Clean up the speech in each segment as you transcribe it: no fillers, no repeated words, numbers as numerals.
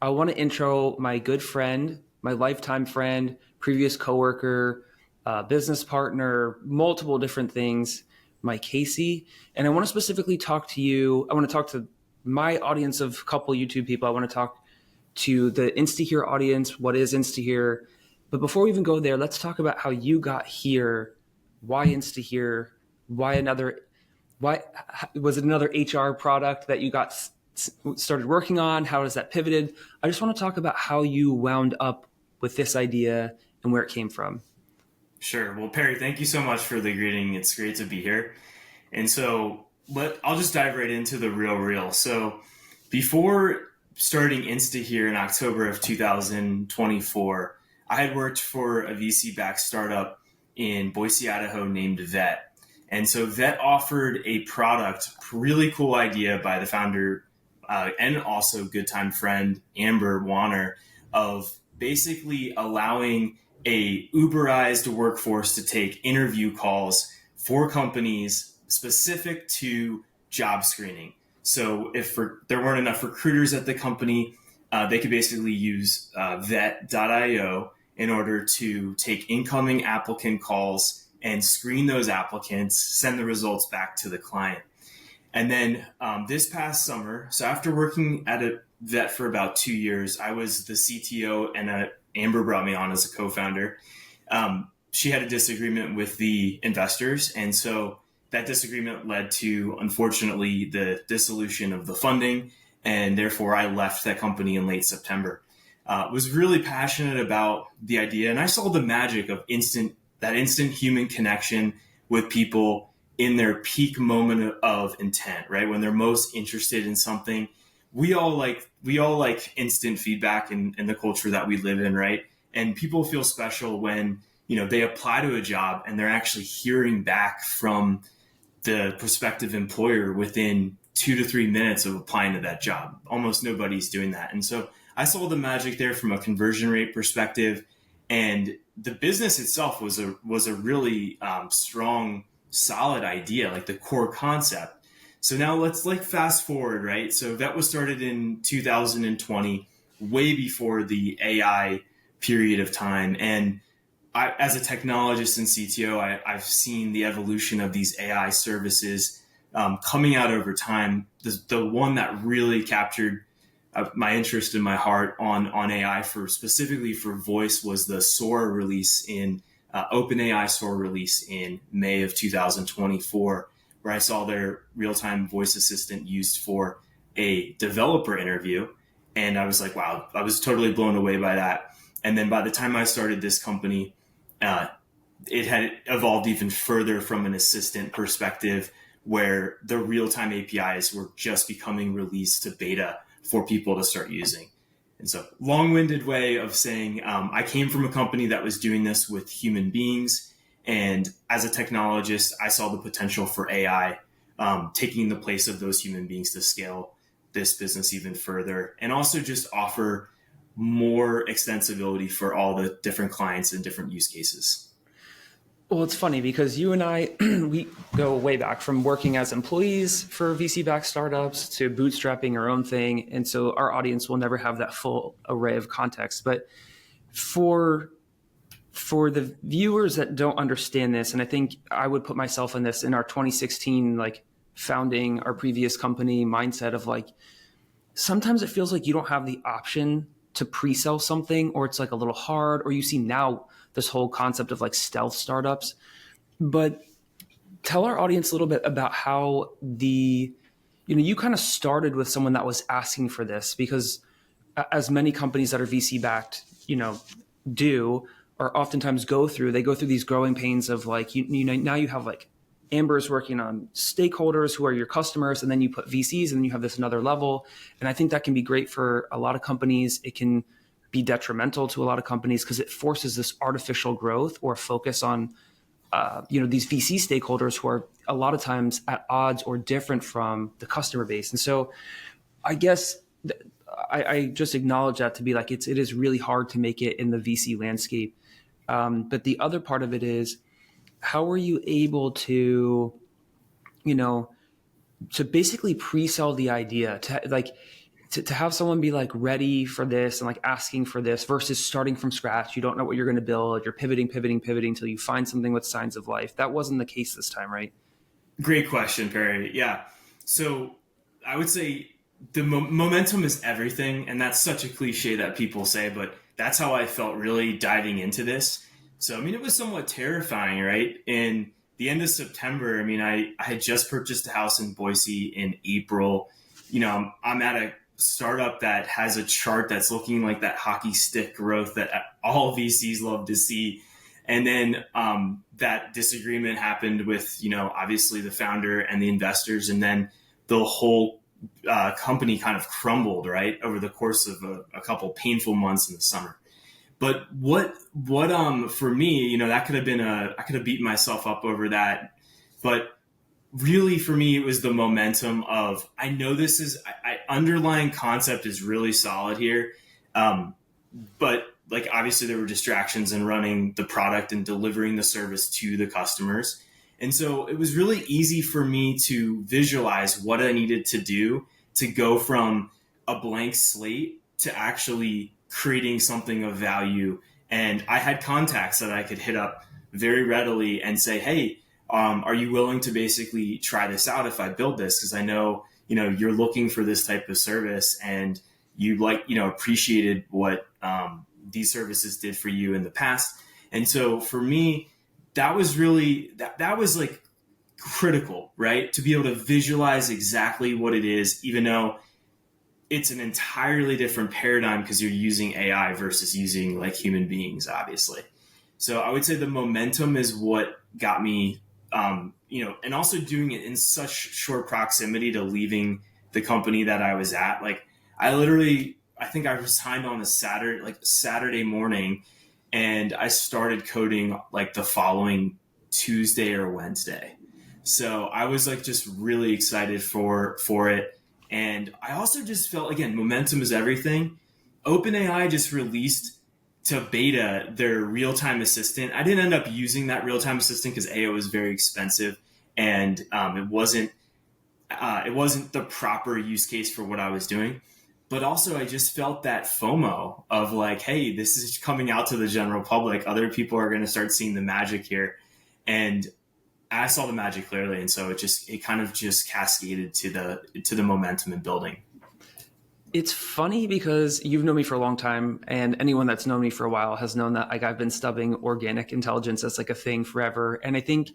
I want to intro my good friend, my lifetime friend, previous coworker, business partner, multiple different things, my Casey. And I want to specifically talk to you. I want to talk to my audience of a couple YouTube people. I want to talk to the InstaHear audience. What is InstaHear? But before we even go there, let's talk about how you got here. Why InstaHear? Why another? Why was it another HR product that you got started working on? How has that pivoted? I just want to talk about how you wound up with this idea and where it came from. Sure. Well, Perry, thank you so much for the greeting. It's great to be here. And so I'll just dive right into the real. So before starting Insta here in October of 2024, I had worked for a VC-backed startup in Boise, Idaho named Vet. And so Vet offered a product, really cool idea by the founder and also good time friend, Amber Warner, of basically allowing a Uberized workforce to take interview calls for companies specific to job screening. So if there weren't enough recruiters at the company, they could basically use vet.io in order to take incoming applicant calls and screen those applicants, send the results back to the client. And then this past summer, so after working at a vet for about 2 years, I was the CTO and Amber brought me on as a co-founder. She had a disagreement with the investors. And so that disagreement led to, unfortunately, the dissolution of the funding. And therefore, I left that company in late September. Was really passionate about the idea. And I saw the magic of that instant human connection with people in their peak moment of intent, right? When they're most interested in something. We all like instant feedback in the culture that we live in, right? And people feel special when, they apply to a job and they're actually hearing back from the prospective employer within 2 to 3 minutes of applying to that job. Almost nobody's doing that. And so I saw the magic there from a conversion rate perspective. And the business itself was a really strong, solid idea, like the core concept. So now let's fast forward, right? So that was started in 2020, way before the AI period of time. And as a technologist and CTO, I've seen the evolution of these AI services coming out over time. The one that really captured my interest in my heart on AI specifically for voice was the Sora release OpenAI Sora release in May of 2024, where I saw their real-time voice assistant used for a developer interview. And I was like, wow, I was totally blown away by that. And then by the time I started this company, it had evolved even further from an assistant perspective, where the real-time APIs were just becoming released to beta for people to start using. And so long-winded way of saying, I came from a company that was doing this with human beings. And as a technologist, I saw the potential for AI taking the place of those human beings to scale this business even further, and also just offer more extensibility for all the different clients and different use cases. Well, it's funny because you and I, we go way back from working as employees for VC-backed startups to bootstrapping our own thing. And so our audience will never have that full array of context. But for the viewers that don't understand this, and I think I would put myself in this in our 2016, founding our previous company mindset of sometimes it feels like you don't have the option to pre-sell something, or it's a little hard, or you see now this whole concept of stealth startups. But tell our audience a little bit about how you kind of started with someone that was asking for this, because as many companies that are VC backed, do, or oftentimes go through these growing pains of now you have Amber's working on stakeholders who are your customers, and then you put VCs, and then you have this another level. And I think that can be great for a lot of companies. It can be detrimental to a lot of companies because it forces this artificial growth or focus on, these VC stakeholders who are a lot of times at odds or different from the customer base. And so I guess I just acknowledge that to be it is really hard to make it in the VC landscape. But the other part of it is, how are you able to basically pre-sell the idea to to have someone be like ready for this and like asking for this versus starting from scratch. You don't know what you're going to build. You're pivoting until you find something with signs of life. That wasn't the case this time, right? Great question, Perry. Yeah. So I would say the momentum is everything. And that's such a cliche that people say, but that's how I felt really diving into this. So, I mean, it was somewhat terrifying, right? In the end of September, I mean, I had just purchased a house in Boise in April. I'm at a startup that has a chart that's looking like that hockey stick growth that all VCs love to see. And then that disagreement happened with, obviously the founder and the investors. And then the whole company kind of crumbled, right, over the course of a couple painful months in the summer. But what for me, that could have been I could have beaten myself up over that. But really for me, it was the momentum of, I know this is, underlying concept is really solid here. But like, obviously there were distractions in running the product and delivering the service to the customers. And so it was really easy for me to visualize what I needed to do to go from a blank slate to actually creating something of value. And I had contacts that I could hit up very readily and say, hey, are you willing to basically try this out if I build this? Because I know, you're looking for this type of service and you appreciated what these services did for you in the past. And so for me, that was really, that was like critical, right? To be able to visualize exactly what it is, even though it's an entirely different paradigm because you're using AI versus using like human beings, obviously. So I would say the momentum is what got me, and also doing it in such short proximity to leaving the company that I was at. Like I think I resigned on a Saturday morning, and I started coding like the following Tuesday or Wednesday. So I was like just really excited for it. And I also just felt, again, momentum is everything. OpenAI just released to beta their real-time assistant. I didn't end up using that real-time assistant because it was very expensive, and it wasn't the proper use case for what I was doing. But also, I just felt that FOMO of like, hey, this is coming out to the general public. Other people are going to start seeing the magic here, and I saw the magic clearly, and so it kind of just cascaded to the momentum and building. It's funny because you've known me for a long time, and anyone that's known me for a while has known that like I've been stubbing organic intelligence as like a thing forever. And I think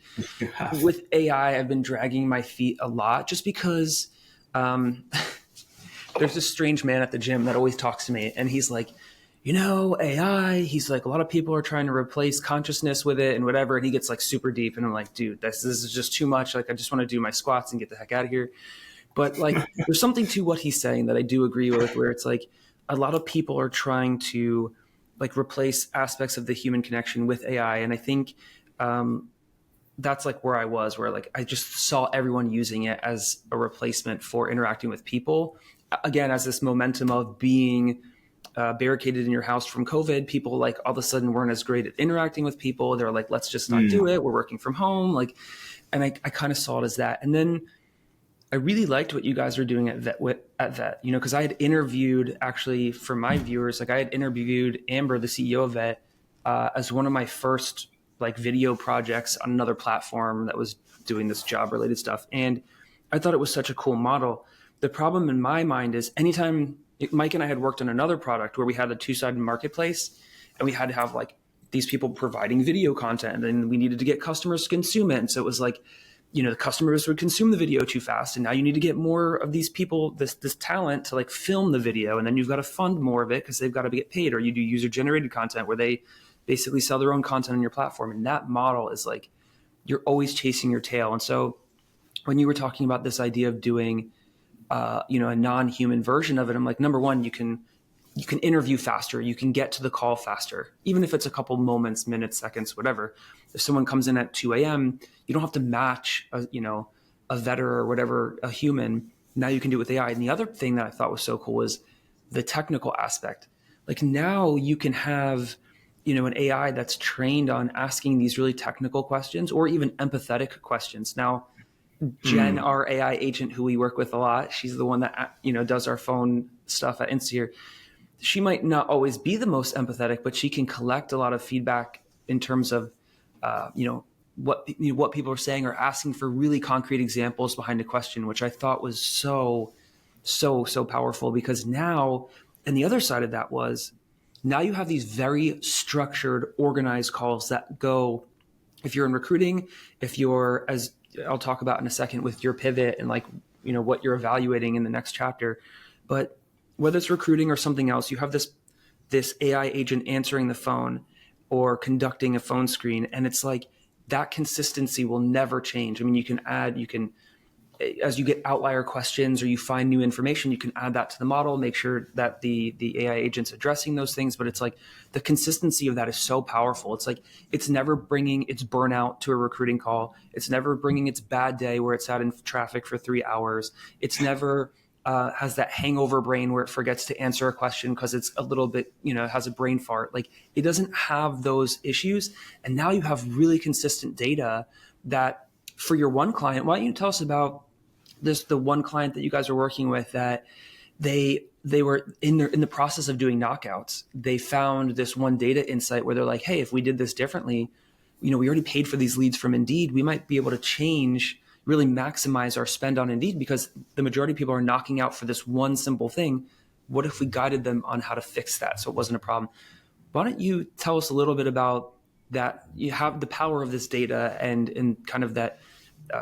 with AI, I've been dragging my feet a lot just because there's this strange man at the gym that always talks to me, and he's like, AI, he's like, a lot of people are trying to replace consciousness with it and whatever. And he gets like super deep. And I'm like, dude, this is just too much. Like, I just want to do my squats and get the heck out of here. But like, there's something to what he's saying that I do agree with, where it's like a lot of people are trying to like replace aspects of the human connection with AI. And I think that's like where I was, where like I just saw everyone using it as a replacement for interacting with people. Again, as this momentum of being barricaded in your house from COVID, people like all of a sudden weren't as great at interacting with people. They're like, let's just not do it. We're working from home. Like, and I kind of saw it as that. And then I really liked what you guys were doing at Vet, because I had interviewed, actually for my viewers, like I had interviewed Amber, the CEO of Vet, as one of my first like video projects on another platform that was doing this job related stuff. And I thought it was such a cool model. The problem in my mind is anytime Mike and I had worked on another product where we had a two-sided marketplace and we had to have like these people providing video content, and we needed to get customers to consume it. And so it was like, the customers would consume the video too fast. And now you need to get more of these people, this talent to like film the video. And then you've got to fund more of it because they've got to get paid, or you do user generated content where they basically sell their own content on your platform. And that model is like, you're always chasing your tail. And so when you were talking about this idea of doing, a non-human version of it, I'm like, number one, you can interview faster. You can get to the call faster, even if it's a couple moments, minutes, seconds, whatever. If someone comes in at 2 a.m., you don't have to match a vetter or whatever, a human. Now you can do it with AI. And the other thing that I thought was so cool was the technical aspect. Like now you can have, an AI that's trained on asking these really technical questions or even empathetic questions. Now, Jen, our AI agent who we work with a lot, she's the one that does our phone stuff at InstaHear. She might not always be the most empathetic, but she can collect a lot of feedback in terms of what people are saying or asking for really concrete examples behind a question, which I thought was so powerful. Because now, and the other side of that was, now you have these very structured, organized calls that go, if you're in recruiting, if you're, as I'll talk about in a second, with your pivot and what you're evaluating in the next chapter. But whether it's recruiting or something else, you have this AI agent answering the phone or conducting a phone screen, and it's like that consistency will never change. I mean, you can as you get outlier questions or you find new information, you can add that to the model, make sure that the AI agent's addressing those things. But it's like the consistency of that is so powerful. It's like it's never bringing its burnout to a recruiting call. It's never bringing its bad day where it's out in traffic for 3 hours. It's never has that hangover brain where it forgets to answer a question because it's a little bit, has a brain fart. Like it doesn't have those issues. And now you have really consistent data that for your one client. Why don't you tell us about the one client that you guys are working with that they were in the process of doing knockouts. They found this one data insight where they're like, hey, if we did this differently, we already paid for these leads from Indeed. We might be able to really maximize our spend on Indeed because the majority of people are knocking out for this one simple thing. What if we guided them on how to fix that so it wasn't a problem? Why don't you tell us a little bit about that? You have the power of this data and kind of that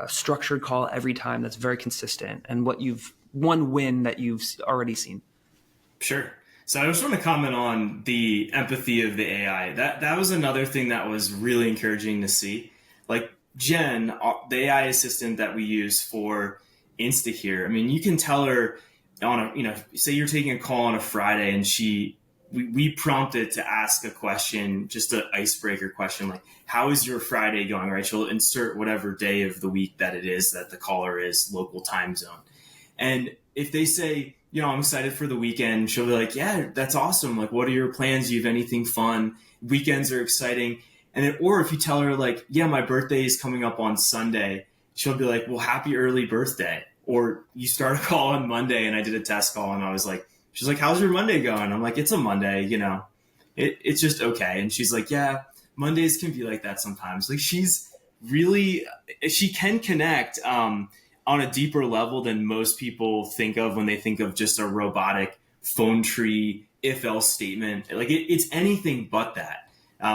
structured call every time that's very consistent, and one win that you've already seen. Sure. So I just want to comment on the empathy of the AI. That was another thing that was really encouraging to see. Like Jen, the AI assistant that we use for InstaHear. I mean, you can tell her say you're taking a call on a Friday and we prompted to ask a question, just an icebreaker question, like, how is your Friday going, right? She'll insert whatever day of the week that it is that the caller is, local time zone. And if they say, I'm excited for the weekend, she'll be like, yeah, that's awesome. Like, what are your plans? Do you have anything fun? Weekends are exciting. And then, or if you tell her like, yeah, my birthday is coming up on Sunday, she'll be like, well, happy early birthday. Or you start a call on Monday, and I did a test call and I was like, she's like, how's your Monday going? I'm like, it's a Monday, it's just okay. And she's like, yeah, Mondays can be like that sometimes. Like she can connect on a deeper level than most people think of when they think of just a robotic phone tree, if else statement. Like it's anything but that.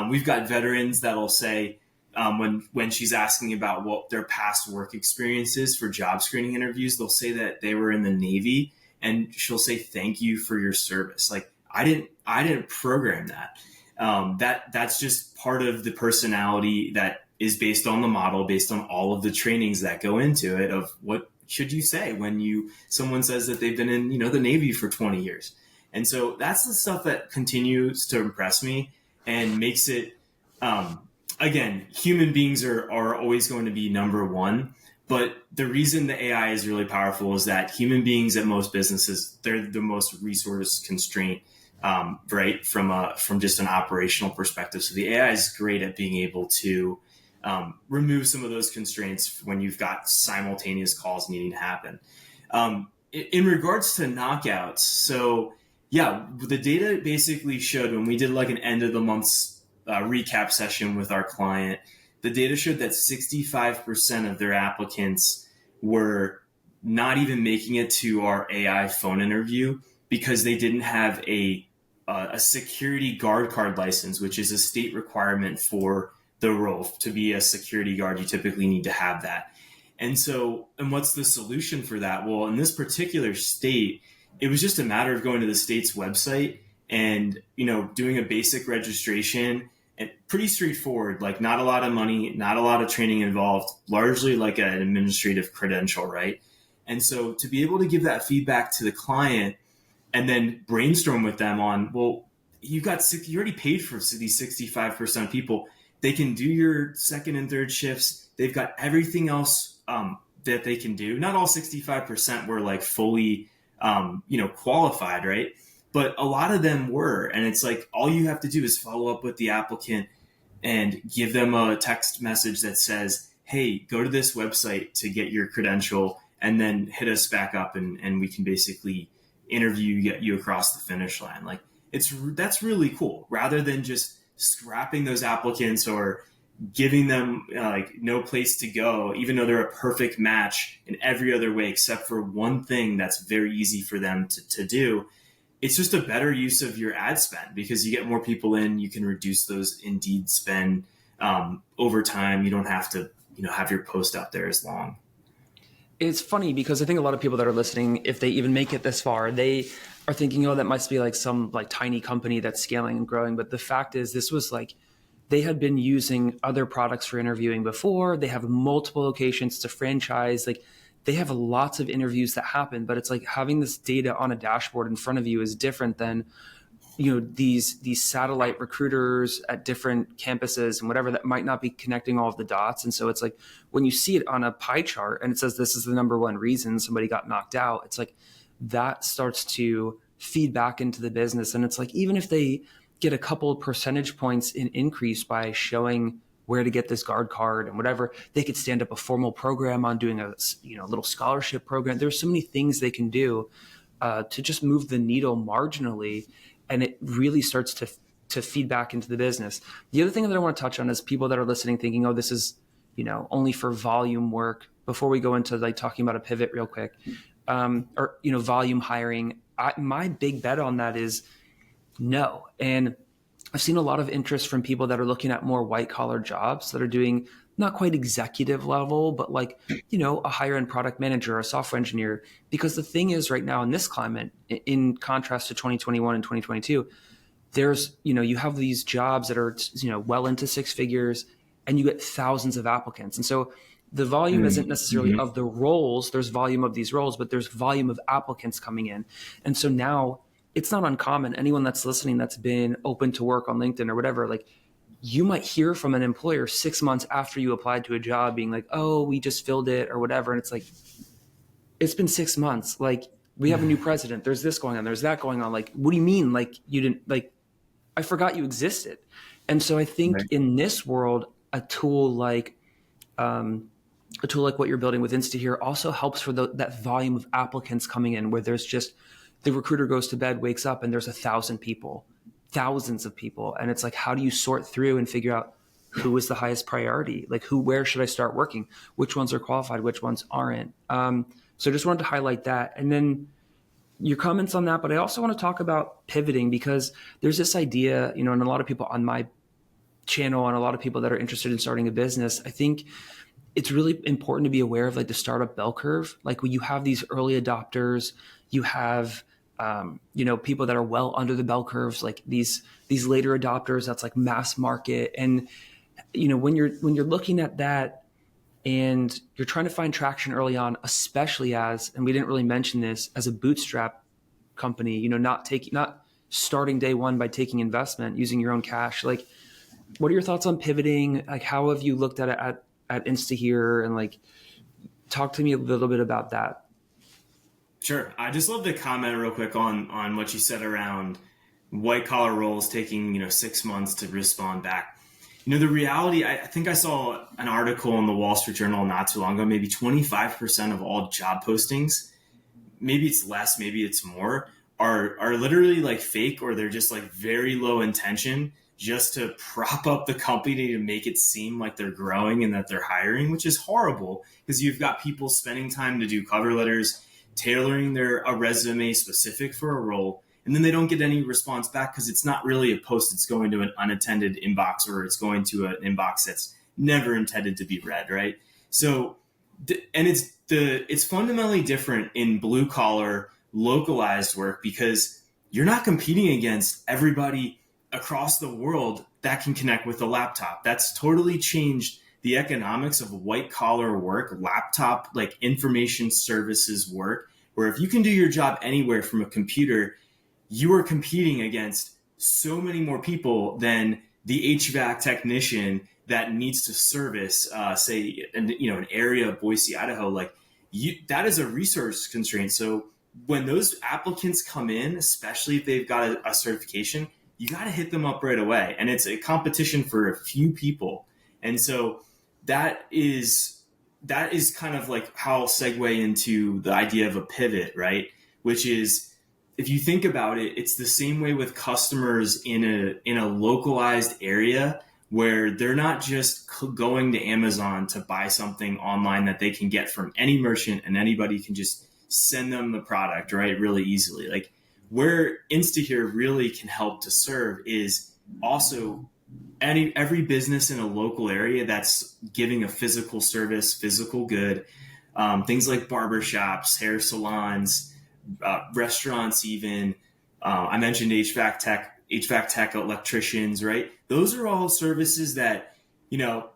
We've got veterans that'll say, when she's asking about what their past work experience is for job screening interviews, they'll say that they were in the Navy, and she'll say, thank you for your service. Like I didn't program that. That's just part of the personality that is based on the model, based on all of the trainings that go into it of what should you say when someone says that they've been in, the Navy for 20 years. And so that's the stuff that continues to impress me and makes it, again, human beings are always going to be number one. But the reason the AI is really powerful is that human beings at most businesses, they're the most resource constrained, right? From just an operational perspective. So the AI is great at being able to remove some of those constraints when you've got simultaneous calls needing to happen. In regards to knockouts, so yeah, the data basically showed when we did like an end of the month's recap session with our client, the data showed that 65% of their applicants were not even making it to our AI phone interview because they didn't have a security guard card license, which is a state requirement for the role. To be a security guard, you typically need to have that. And what's the solution for that? Well, in this particular state, it was just a matter of going to the state's website and, doing a basic registration. And pretty straightforward, like not a lot of money, not a lot of training involved, largely like an administrative credential, right? And so to be able to give that feedback to the client and then brainstorm with them on, well, you already paid for these 65% of people. They can do your second and third shifts. They've got everything else that they can do. Not all 65% were like fully, qualified, right? But a lot of them were. And it's like, all you have to do is follow up with the applicant and give them a text message that says, hey, go to this website to get your credential and then hit us back up and we can basically interview you, get you across the finish line. Like that's really cool rather than just scrapping those applicants or giving them like no place to go, even though they're a perfect match in every other way except for one thing that's very easy for them to do. It's just a better use of your ad spend because you get more people in, you can reduce those Indeed spend over time. You don't have to, have your post out there as long. It's funny because I think a lot of people that are listening, if they even make it this far, they are thinking, oh, that must be like some like tiny company that's scaling and growing. But the fact is, this was like they had been using other products for interviewing before. They have multiple locations to franchise. Like they have lots of interviews that happen, but it's like having this data on a dashboard in front of you is different than these satellite recruiters at different campuses and whatever that might not be connecting all of the dots. And so it's like when you see it on a pie chart and it says this is the number one reason somebody got knocked out, it's like that starts to feed back into the business. And it's like even if they get a couple of percentage points in increase by showing where to get this guard card and whatever, they could stand up a formal program on doing a little scholarship program. There's so many things they can do to just move the needle marginally, and it really starts to feed back into the business. The other thing that I want to touch on is people that are listening thinking, oh, this is only for volume work. Before we go into like talking about a pivot real quick, or volume hiring, my big bet on that is no. And I've seen a lot of interest from people that are looking at more white collar jobs that are doing not quite executive level, but like, a higher end product manager or a software engineer. Because the thing is right now in this climate, in contrast to 2021 and 2022, there's, you have these jobs that are, well into six figures and you get thousands of applicants. And so the volume isn't necessarily of the roles, there's volume of these roles, but there's volume of applicants coming in. And so now it's not uncommon. Anyone that's listening that's been open to work on LinkedIn or whatever, like you might hear from an employer 6 months after you applied to a job being like, oh, we just filled it or whatever. And it's like, it's been 6 months. Like we have a new president. There's this going on. There's that going on. Like, what do you mean? Like you didn't, like, I forgot you existed. And so I think in this world, a tool like what you're building with InstaHear also helps for that volume of applicants coming in where there's just, the recruiter goes to bed, wakes up, and there's 1,000 people, thousands of people. And it's like, how do you sort through and figure out who is the highest priority? Like where should I start working? Which ones are qualified? Which ones aren't? So just wanted to highlight that. And then your comments on that, but I also want to talk about pivoting because there's this idea, and a lot of people on my channel and a lot of people that are interested in starting a business, I think it's really important to be aware of like the startup bell curve. Like when you have these early adopters, you have people that are well under the bell curves, like these later adopters, that's like mass market. And, when you're looking at that and you're trying to find traction early on, especially and we didn't really mention this, as a bootstrap company, not starting day one by taking investment, using your own cash. Like, what are your thoughts on pivoting? Like, how have you looked at it at InstaHear, and like, talk to me a little bit about that. Sure. I just love to comment real quick on what you said around white collar roles taking, 6 months to respond back. The reality, I think I saw an article in the Wall Street Journal not too long ago, maybe 25% of all job postings, maybe it's less, maybe it's more, are literally like fake, or they're just like very low intention just to prop up the company to make it seem like they're growing and that they're hiring, which is horrible because you've got people spending time to do cover letters, tailoring a resume specific for a role, and then they don't get any response back because it's not really a post. It's going to an unattended inbox, or it's going to an inbox that's never intended to be read, right? So, and it's fundamentally different in blue collar localized work because you're not competing against everybody across the world that can connect with a laptop. That's totally changed the economics of white collar work, laptop, like information services work, where if you can do your job anywhere from a computer, you are competing against so many more people than the HVAC technician that needs to service, say, an area of Boise, Idaho. Like that is a resource constraint. So when those applicants come in, especially if they've got a certification, you got to hit them up right away. And it's a competition for a few people. And so that is kind of like how I'll segue into the idea of a pivot, right? Which is, if you think about it, it's the same way with customers in a localized area where they're not just going to Amazon to buy something online that they can get from any merchant and anybody can just send them the product, right? Really easily. Like where InstaHear really can help to serve is also every business in a local area that's giving a physical service, physical good, things like barbershops, hair salons, restaurants, even. I mentioned HVAC tech, electricians, right? Those are all services that,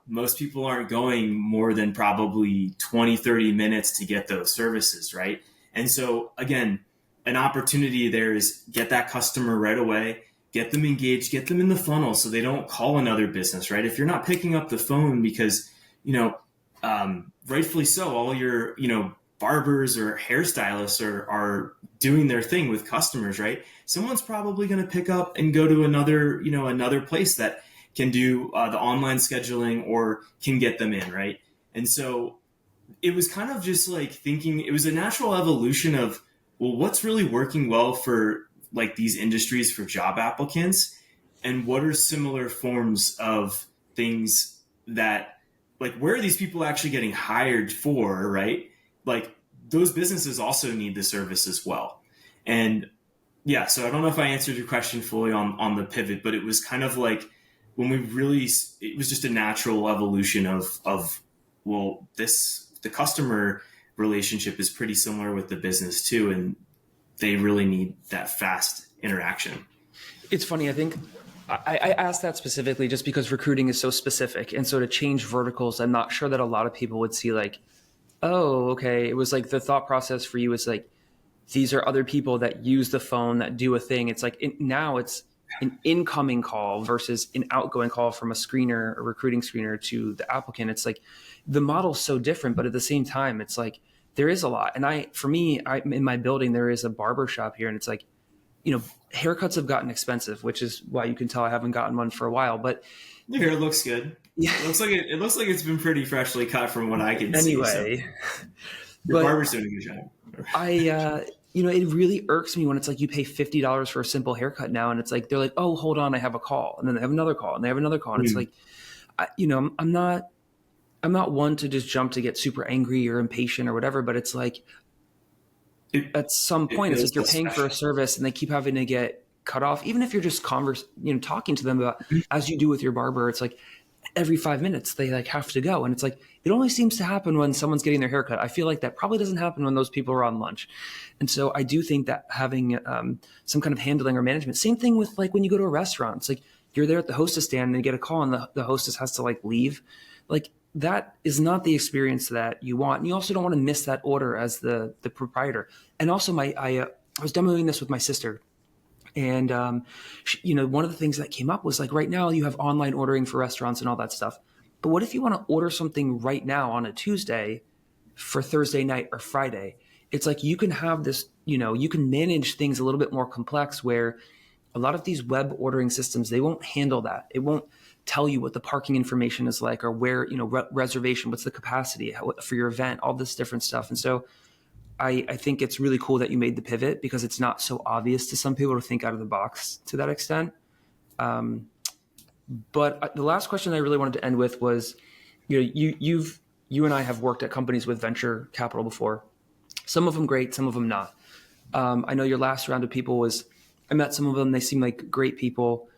most people aren't going more than probably 20, 30 minutes to get those services, right? And so, again, an opportunity there is get that customer right away, get them engaged, get them in the funnel so they don't call another business, right? If you're not picking up the phone because, rightfully so, all your, barbers or hairstylists are doing their thing with customers, right? Someone's probably going to pick up and go to another place that can do the online scheduling or can get them in, right? And so it was kind of just like thinking, it was a natural evolution of, well, what's really working well for like these industries for job applicants, and what are similar forms of things that, like, where are these people actually getting hired for, right? Like those businesses also need the service as well. And yeah, so I don't know if I answered your question fully on the pivot, but it was kind of like when it was just a natural evolution of well, the customer relationship is pretty similar with the business too, and they really need that fast interaction. It's funny. I think I asked that specifically just because recruiting is so specific. And so to change verticals, I'm not sure that a lot of people would see like, oh, okay. It was like the thought process for you is like, these are other people that use the phone that do a thing. It's like now it's an incoming call versus an outgoing call from a screener, a recruiting screener to the applicant. It's like the model's so different, but at the same time, it's like there is a lot. And for me, in my building, there is a barber shop here, and it's like, haircuts have gotten expensive, which is why you can tell I haven't gotten one for a while. But your hair looks good. Yeah, it looks like it's been pretty freshly cut from what I can see. Anyway, your barber's doing a good job. It really irks me when it's like you pay $50 for a simple haircut now, and it's like they're like, oh, hold on, I have a call, and then they have another call, and they have another call, and it's like, I'm not one to just jump to get super angry or impatient or whatever, but it's like at some point, it's like you're paying for a service and they keep having to get cut off, even if you're just talking to them about, as you do with your barber. It's like every 5 minutes they like have to go, and it's like it only seems to happen when someone's getting their haircut. I feel like that probably doesn't happen when those people are on lunch. And so I do think that having some kind of handling or management, same thing with like when you go to a restaurant, it's like you're there at the hostess stand and you get a call and the hostess has to like leave. Like that is not the experience that you want. And you also don't want to miss that order as the proprietor. And also I was demoing this with my sister. And, one of the things that came up was like, right now you have online ordering for restaurants and all that stuff. But what if you want to order something right now on a Tuesday for Thursday night or Friday? It's like you can have this, you can manage things a little bit more complex, where a lot of these web ordering systems, they won't handle that. It won't tell you what the parking information is like, or where, reservation, what's the capacity for your event, all this different stuff. And so I think it's really cool that you made the pivot, because it's not so obvious to some people to think out of the box to that extent. But the last question I really wanted to end with was, you and I have worked at companies with venture capital before. Some of them great, some of them not. I know your last round of people I met some of them. They seem like great people.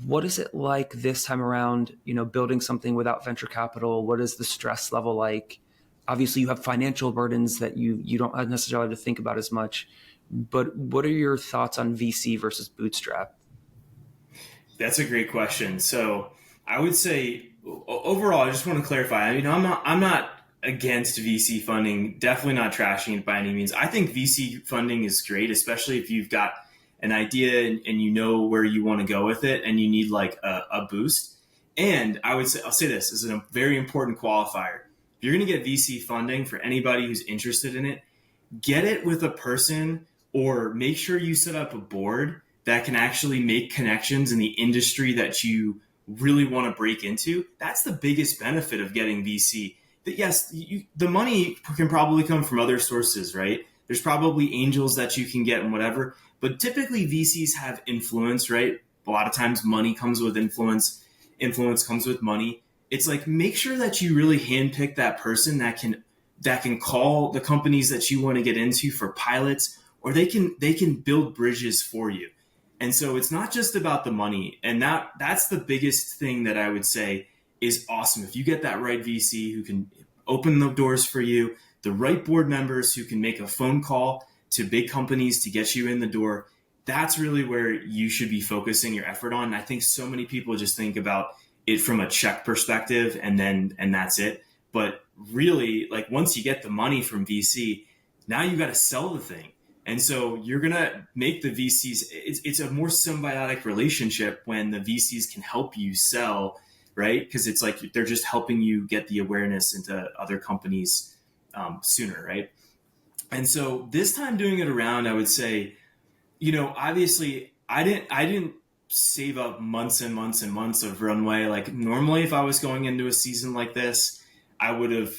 What is it like this time around, building something without venture capital? What is the stress level like? Obviously, you have financial burdens that you don't necessarily have to think about as much. But what are your thoughts on VC versus bootstrap? That's a great question. So I would say overall, I just want to clarify. I mean, I'm not against VC funding. Definitely not trashing it by any means. I think VC funding is great, especially if you've got an idea and you know where you want to go with it, and you need like a boost. And I'll say this as a very important qualifier. If you're going to get VC funding, for anybody who's interested in it, get it with a person, or make sure you set up a board that can actually make connections in the industry that you really want to break into, that's the biggest benefit of getting VC. That yes, the money can probably come from other sources, right? There's probably angels that you can get and whatever, but typically VCs have influence, right? A lot of times money comes with influence. Influence comes with money. It's like, make sure that you really handpick that person that can call the companies that you want to get into for pilots, or they can build bridges for you. And so it's not just about the money. And that's the biggest thing that I would say is awesome. If you get that right VC who can open the doors for you, the right board members who can make a phone call to big companies to get you in the door, that's really where you should be focusing your effort on. And I think so many people just think about it from a check perspective and that's it. But really, like, once you get the money from VC, now you got to sell the thing. And so you're going to make the VCs, it's a more symbiotic relationship when the VCs can help you sell, right? Because it's like they're just helping you get the awareness into other companies sooner, right? And so this time doing it around, I would say, obviously I didn't save up months and months and months of runway. Like, normally if I was going into a season like this, I would have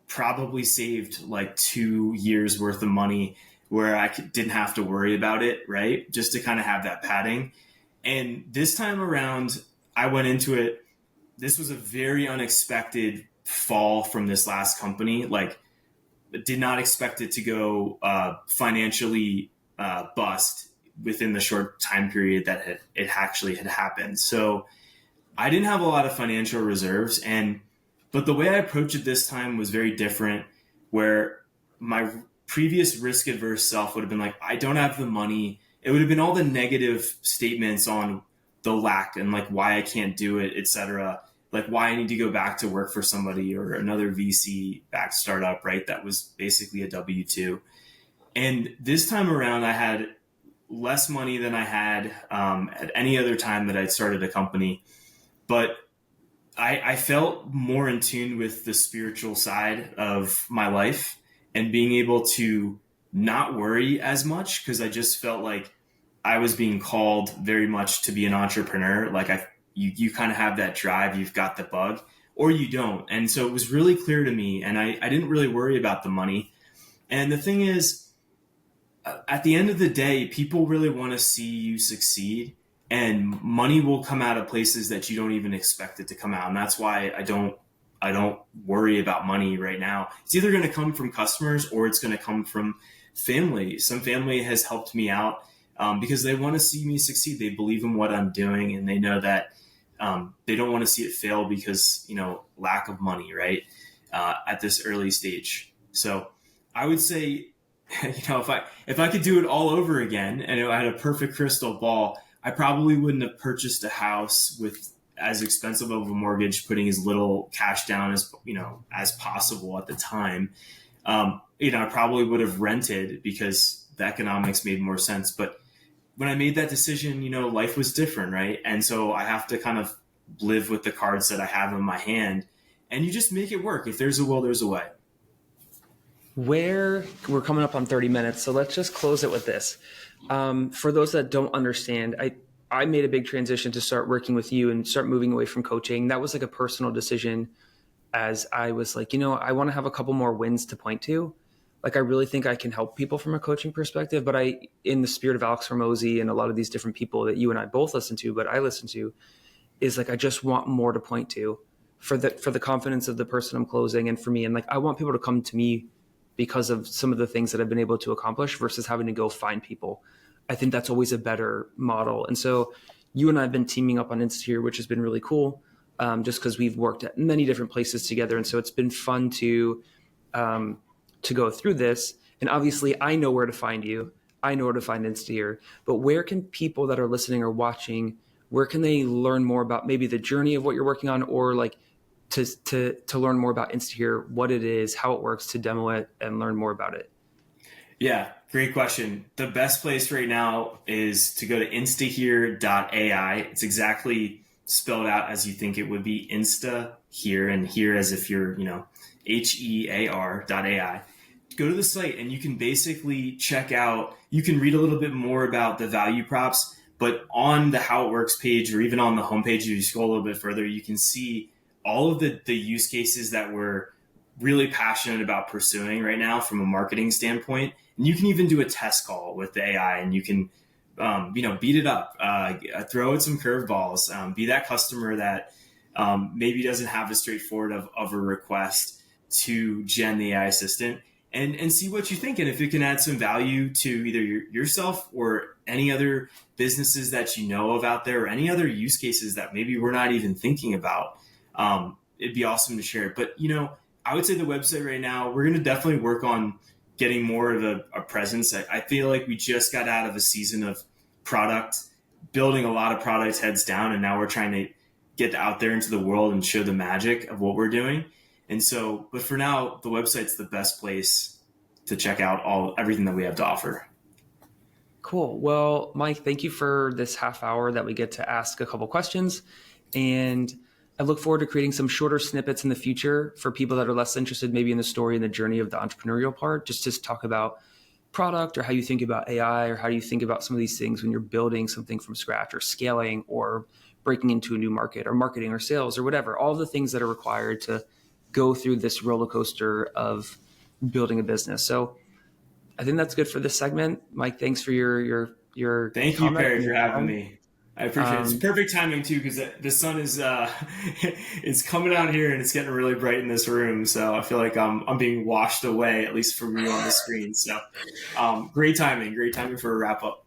probably saved like 2 years worth of money where I didn't have to worry about it, right? Just to kind of have that padding. And this time around, I went into it. This was a very unexpected fall from this last company. Like, did not expect it to go financially bust within the short time period that it actually had happened. So I didn't have a lot of financial reserves, but the way I approached it this time was very different, where my previous risk adverse self would have been like, I don't have the money. It would have been all the negative statements on the lack and like why I can't do it, etc. Like why I need to go back to work for somebody or another VC backed startup, right? That was basically a W-2. And this time around, I had less money than I had at any other time that I'd started a company. But I felt more in tune with the spiritual side of my life and being able to not worry as much, because I just felt like I was being called very much to be an entrepreneur. Like you kind of have that drive, you've got the bug, or you don't. And so it was really clear to me, and I didn't really worry about the money. And the thing is, at the end of the day, people really want to see you succeed, and money will come out of places that you don't even expect it to come out. And that's why I don't worry about money right now. It's either going to come from customers or it's going to come from family. Some family has helped me out because they want to see me succeed. They believe in what I'm doing, and they know that they don't want to see it fail because, lack of money, right? At this early stage. So I would say, if I could do it all over again and I had a perfect crystal ball, I probably wouldn't have purchased a house with as expensive of a mortgage, putting as little cash down as possible at the time. I probably would have rented because the economics made more sense. But when I made that decision, life was different, right? And so I have to kind of live with the cards that I have in my hand, and you just make it work. If there's a will, there's a way. We're coming up on 30 minutes, so let's just close it with this. For those that don't understand, I made a big transition to start working with you and start moving away from coaching. That was like a personal decision, as I was like, I want to have a couple more wins to point to. Like, I really think I can help people from a coaching perspective, but in the spirit of Alex Hormozy and a lot of these different people that you and I both listen to, but I listen to, is like, I just want more to point to for the confidence of the person I'm closing. And for me, and like, I want people to come to me because of some of the things that I've been able to accomplish versus having to go find people. I think that's always a better model. And so you and I have been teaming up on InstaHear, which has been really cool, just because we've worked at many different places together. And so it's been fun to go through this. And obviously I know where to find you. I know where to find InstaHear. But where can people that are listening or watching, where can they learn more about maybe the journey of what you're working on, or like to learn more about InstaHear, what it is, how it works, to demo it and learn more about it? Yeah, great question. The best place right now is to go to instahear.ai. It's exactly spelled out as you think it would be, InstaHear, and here as if you're, HEAR.ai. Go to the site and you can basically check out, you can read a little bit more about the value props, But on the How It Works page, or even on the homepage, if you scroll a little bit further, you can see all of the use cases that we're really passionate about pursuing right now from a marketing standpoint. And you can even do a test call with the AI, and you can, beat it up, throw it some curveballs, be that customer that maybe doesn't have a straightforward of a request to Gen the AI assistant, and see what you think, and if it can add some value to either yourself or any other businesses that you know of out there, or any other use cases that maybe we're not even thinking about. It'd be awesome to share it. But I would say the website right now, we're going to definitely work on getting more of a presence. I feel like we just got out of a season of product, building a lot of products heads down, and now we're trying to get out there into the world and show the magic of what we're doing. And so, but for now, the website's the best place to check out everything that we have to offer. Cool. Well, Mike, thank you for this half hour that we get to ask a couple questions. And I look forward to creating some shorter snippets in the future for people that are less interested maybe in the story and the journey of the entrepreneurial part, just to talk about product, or how you think about AI, or how you think about some of these things when you're building something from scratch, or scaling, or breaking into a new market, or marketing, or sales, or whatever, all the things that are required to go through this roller coaster of building a business. So I think that's good for this segment. Mike, thanks for your Thank you, comment. Perry, for having me. I appreciate it. It's Um, perfect timing too, because the sun is it's coming out here and it's getting really bright in this room. So I feel like I'm being washed away, at least from you on the screen. So great timing for a wrap up.